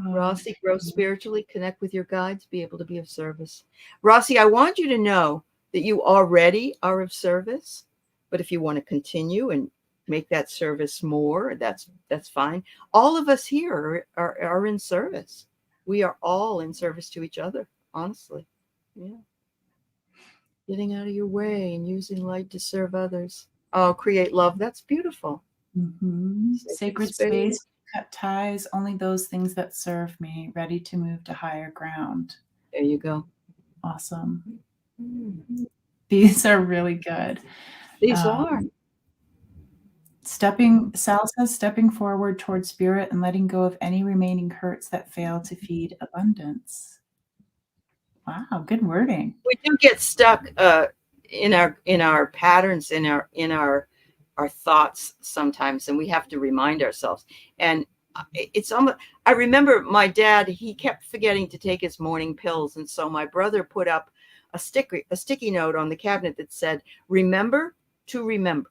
Rossi, grow spiritually, connect with your guides, be able to be of service. Rossi, I want you to know that you already are of service, but if you want to continue and make that service more, that's fine. All of us here are in service. We are all in service to each other, honestly. Yeah. Getting out of your way and using light to serve others. Oh, create love. That's beautiful. Sacred space, cut ties, only those things that serve me, ready to move to higher ground. There you go. Awesome. These are really good. These are. Sal says, stepping forward towards spirit and letting go of any remaining hurts that fail to feed abundance. Wow, good wording. We do get stuck in our patterns, in our thoughts sometimes, and we have to remind ourselves. And it's almost, I remember my dad, he kept forgetting to take his morning pills, and so my brother put up a sticky note on the cabinet that said, remember to remember.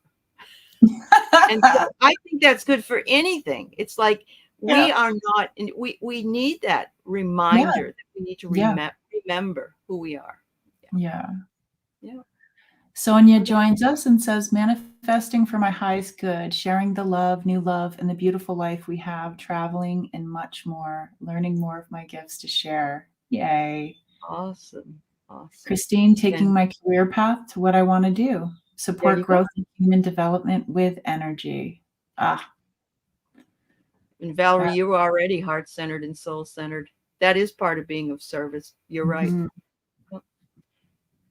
And so I think that's good for anything. It's like we are not, we need that reminder that we need to remember who we are. Yeah. Yeah. Sonia joins us and says, manifesting for my highest good, sharing the love, new love, and the beautiful life we have, traveling and much more, learning more of my gifts to share. Yay. Awesome. Awesome. Christine, taking And my career path to what I want to do, support you growth and human development with energy. And Valerie, you were already heart-centered and soul-centered. That is part of being of service. You're right.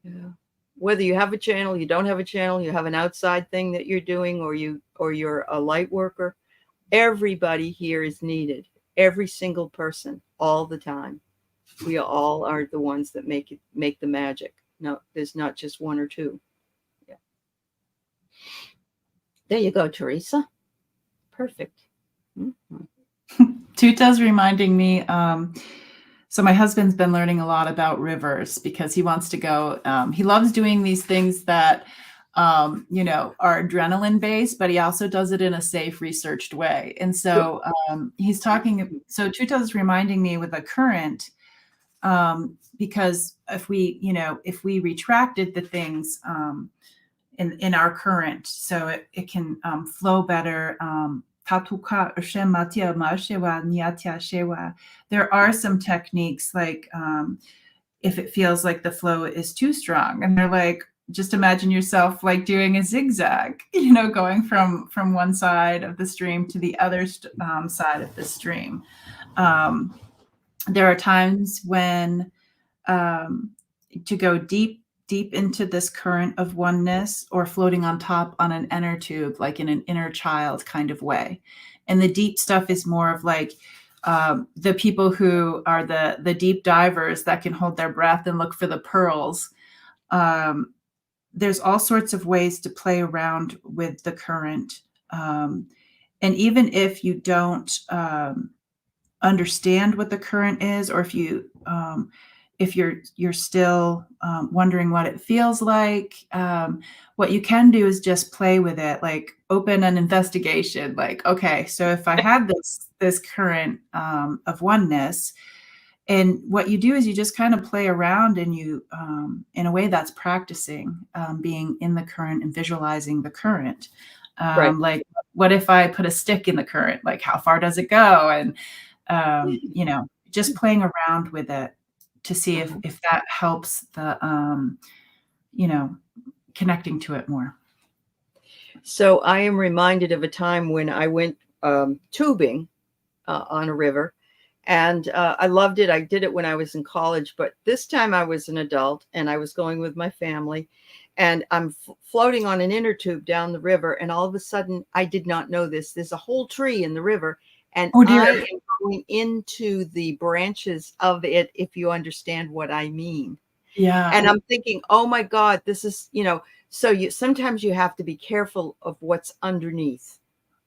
Yeah. Whether you have a channel, you don't have a channel, you have an outside thing that you're doing, or you're a light worker, everybody here is needed. Every single person, all the time. We all are the ones that make the magic. No, there's not just one or two. Yeah. There you go, Teresa. Perfect. Tutah's reminding me, so my husband's been learning a lot about rivers because he wants to go. He loves doing these things that, are adrenaline based, but he also does it in a safe, researched way. And so he's talking. So Tutah's reminding me with a current, because if we retracted the things in our current, so it can flow better. There are some techniques like if it feels like the flow is too strong, and they're like, just imagine yourself like doing a zigzag, going from one side of the stream to the other side of the stream. There are times when to go deep into this current of oneness, or floating on top on an inner tube, like in an inner child kind of way. And the deep stuff is more of like the people who are the deep divers that can hold their breath and look for the pearls. There's all sorts of ways to play around with the current. And even if you don't understand what the current is, or if you're still wondering what it feels like, what you can do is just play with it, like open an investigation. Like, okay, so if I had this current of oneness, and what you do is you just kind of play around, and you, in a way, that's practicing being in the current and visualizing the current. Right. Like, what if I put a stick in the current? Like, how far does it go? And just playing around with it to see if that helps the connecting to it more. So I am reminded of a time when I went tubing on a river, and I loved it. I did it when I was in college, but this time I was an adult and I was going with my family, and I'm floating on an inner tube down the river, and all of a sudden, I did not know this, there's a whole tree in the river, and I am going into the branches of it, if you understand what I mean. Yeah. And I'm thinking, oh my God, this is, so sometimes you have to be careful of what's underneath.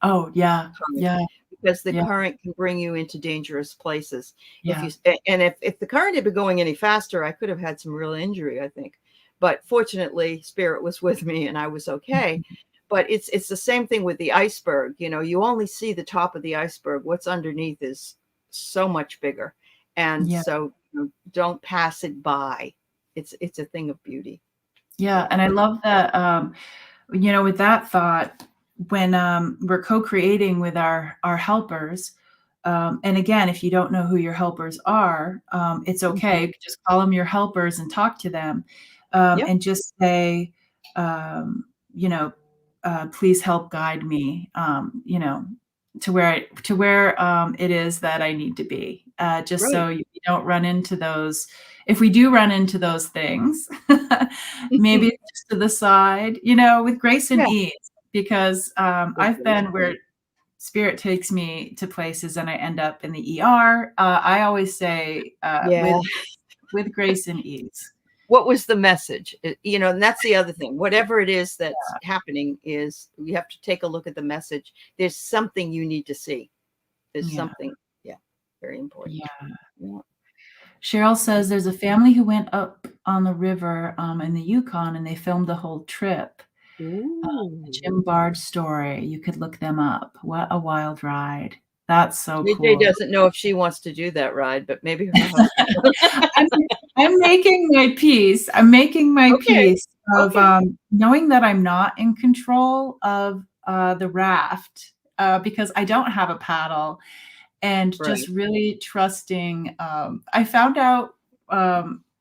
Oh yeah. Yeah. Because the current can bring you into dangerous places. Yeah. If the current had been going any faster, I could have had some real injury, I think. But fortunately, Spirit was with me and I was okay. But it's the same thing with the iceberg. You only see the top of the iceberg. What's underneath is so much bigger. And so don't pass it by. It's a thing of beauty. Yeah. And I love that, with that thought, when we're co-creating with our helpers, and again, if you don't know who your helpers are, it's okay. Just call them your helpers and talk to them, and just say, please help guide me, to where it is that I need to be. Just so you don't run into those. If we do run into those things, maybe just to the side, with grace and ease, because I've been where Spirit takes me to places and I end up in the ER. I always say, with grace and ease. What was the message? And that's the other thing. Whatever it is that's happening, is you have to take a look at the message. There's something you need to see. There's something, very important. Yeah. Cheryl says there's a family who went up on the river in the Yukon, and they filmed the whole trip. The Jim Bard story. You could look them up. What a wild ride. That's so JJ cool. doesn't know if she wants to do that ride, but maybe her husband. I'm making my peace. I'm making my Okay. peace of knowing that I'm not in control of the raft because I don't have a paddle, and Right. just really trusting. I found out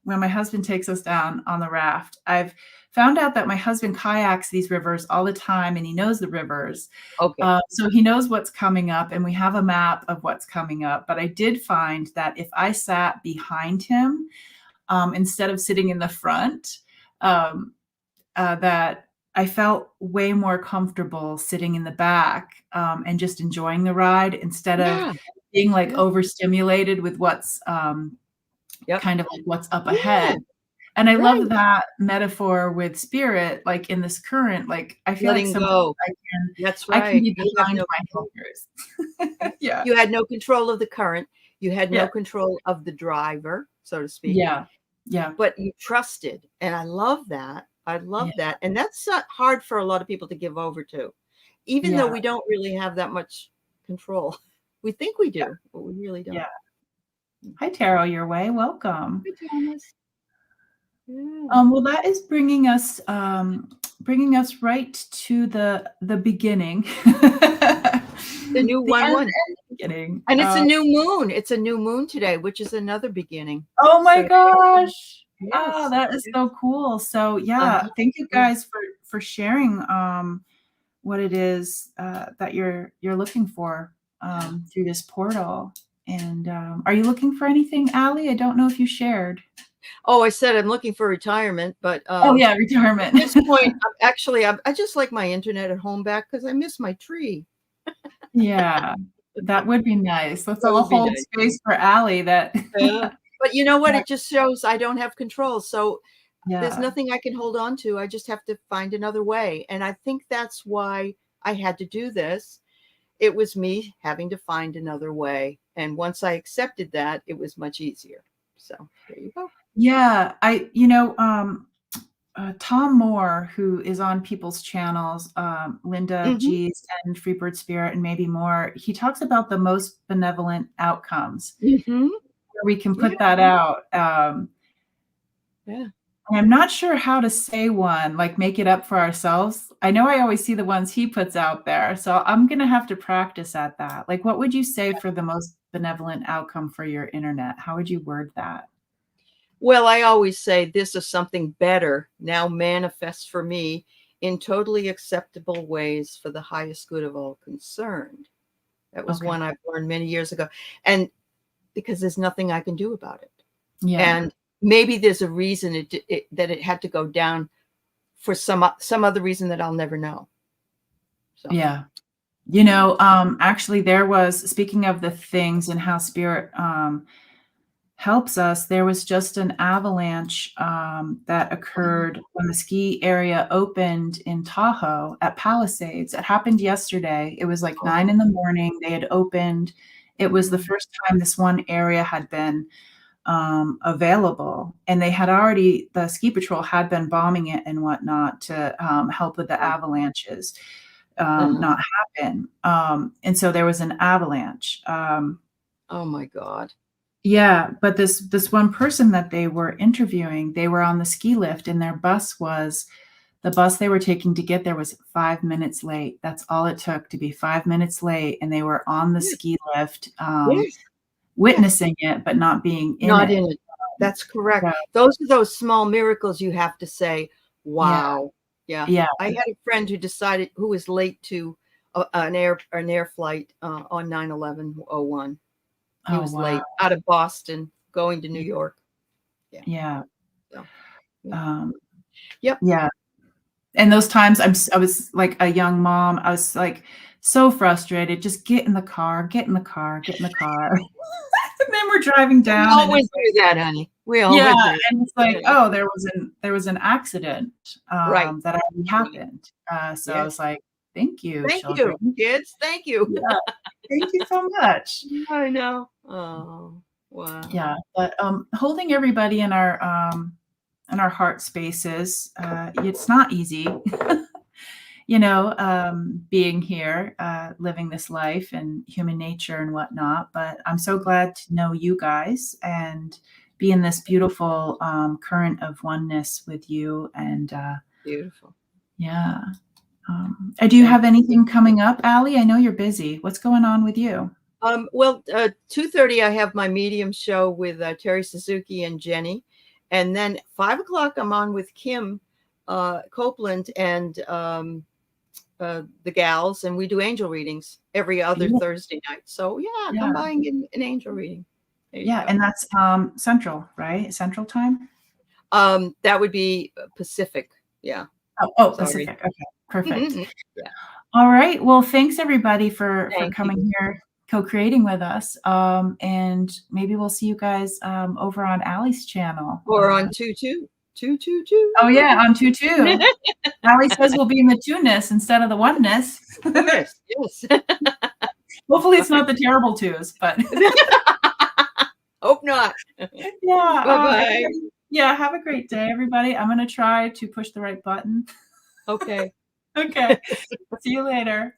when my husband takes us down on the raft, I've found out that my husband kayaks these rivers all the time, and he knows the rivers. Okay. So he knows what's coming up, and we have a map of what's coming up. But I did find that if I sat behind him, instead of sitting in the front, that I felt way more comfortable sitting in the back and just enjoying the ride instead of Yeah. being like Yeah. overstimulated with what's Yep. kind of like what's up Yeah. ahead. And I Right. love that metaphor with spirit, like in this current, like I feel like Letting sometimes go. That's I can right. be You have behind no my control. helpers. Yeah. You had no control of the current. You had no Yeah. control of the driver, so to speak. Yeah. Yeah. But you trusted, and I love that. I love Yeah. that, and that's hard for a lot of people to give over to, even though Yeah. we don't really have that much control. We think we do, but we really don't. Yeah. Hi, Tarot Your Way. Welcome. Hi, Thomas. Yeah. Well, that is bringing us right to the beginning. The new The end 1-1. and the beginning. And it's a new moon. It's a new moon today, which is another beginning. Oh my So gosh. Oh, yes. that is so cool. So yeah, Uh-huh. thank you Yeah. guys for sharing what it is that you're looking for through this portal. And are you looking for anything, Aley? I don't know if you shared. Oh, I said I'm looking for retirement, but Oh yeah, retirement. at this point, I just like my internet at home back because I miss my tree. Yeah, that would be nice. Let's That all would be hold nice. space for Aley that Yeah. But you know what? Yeah. It just shows I don't have control. So there's Yeah. nothing I can hold on to. I just have to find another way. And I think that's why I had to do this. It was me having to find another way. And once I accepted that, it was much easier. So there you go. Yeah, Tom Moore, who is on people's channels, Linda Hmm. G's and Freebird Spirit and maybe more, he talks about the most benevolent outcomes. Hmm. We can Yeah. put that out. Yeah. I'm not sure how to say one, like make it up for ourselves. I know I always see the ones he puts out there, so I'm going to have to practice at that. Like, what would you say for the most benevolent outcome for your internet? How would you word that? Well, I always say this is something better now manifests for me in totally acceptable ways for the highest good of all concerned. That was Okay. one I've learned many years ago. And because there's nothing I can do about it. Yeah. And maybe there's a reason that it had to go down for some other reason that I'll never know. So. Yeah. Actually there was, speaking of the things and how spirit helps us, there was just an avalanche that occurred when the ski area opened in Tahoe at Palisades. It happened yesterday. It was like 9 in the morning. They had opened. It was the first time this one area had been available, and they had already, the ski patrol had been bombing it and whatnot to help with the avalanches not happen. And so there was an avalanche. Oh my God. Yeah, but this one person that they were interviewing, they were on the ski lift, and their bus was, the bus they were taking to get there was 5 minutes late. That's all it took to be 5 minutes late, and they were on the ski lift, Yes. witnessing it, but not being in Not it. in it. That's correct. Yeah. Those are those small miracles you have to say, wow. Yeah. Yeah. I had a friend who was late to an air flight on 9/11/01. He Oh, was wow. late out of Boston going to New York. Yeah. Yeah. So, yeah. Yep. Yeah. And those times I was like a young mom. I was like so frustrated. Just get in the car, get in the car, get in the car. And then we're driving down. We always do that, honey. We always do. And it's like, oh, there was an accident Right. that already happened. So I was like, thank you, Thank children. you, kids. Thank you. Yeah. Thank you so much. I know. Oh, wow. Yeah. But holding everybody in our heart spaces, it's not easy. being here, living this life and human nature and whatnot. But I'm so glad to know you guys and be in this beautiful current of oneness with you. And Beautiful. yeah. Do you have anything coming up, Aley? I know you're busy. What's going on with you? Well, 2:30, I have my medium show with Terry Suzuki and Jenny. And then 5 o'clock, I'm on with Kim Copeland and the gals, and we do angel readings every other Thursday night. So come by and get an angel reading. And that's Central, right? Central time? That would be Pacific. Yeah. Oh, Pacific. Okay, perfect. Yeah. All right. Well, thanks everybody for coming here, co-creating with us. And maybe we'll see you guys over on Aley's channel. Or on 222. Oh yeah, on 22. Aley says we'll be in the two-ness instead of the oneness. Yes. Hopefully it's not the terrible twos, but hope not. Yeah. Bye-bye. Yeah, have a great day, everybody. I'm going to try to push the right button. Okay. Okay. See you later.